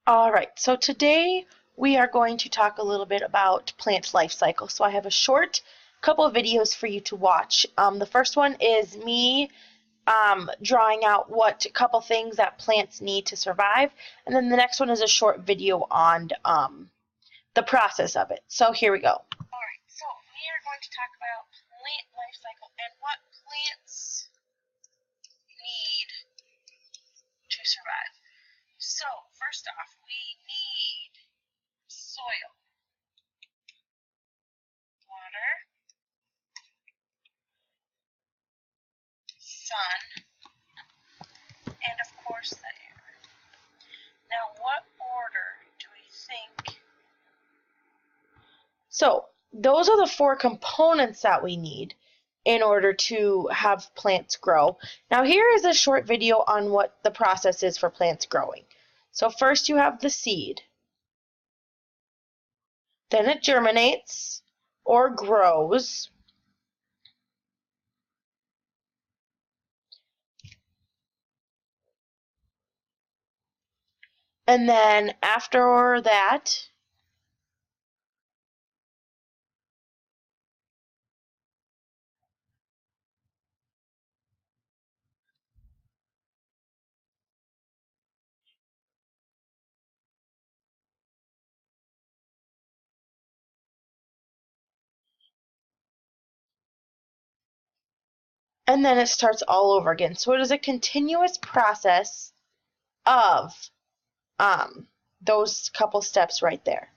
Alright, so today we are going to talk a little bit about plant life cycle. So I have a short couple of videos for you to watch. The first one is me drawing out what couple things that plants need to survive, and then the next one is a short video on the process of it. So here we go. Alright, so we are going to talk about plant life cycle and what plants need to survive. So, first off, we need soil, water, sun, and of course the air. Now, what order do we think? So, those are the four components that we need in order to have plants grow. Now, here is a short video on what the process is for plants growing. So first you have the seed. Then it germinates or grows. And then after that, it starts all over again. So it is a continuous process of those couple steps right there.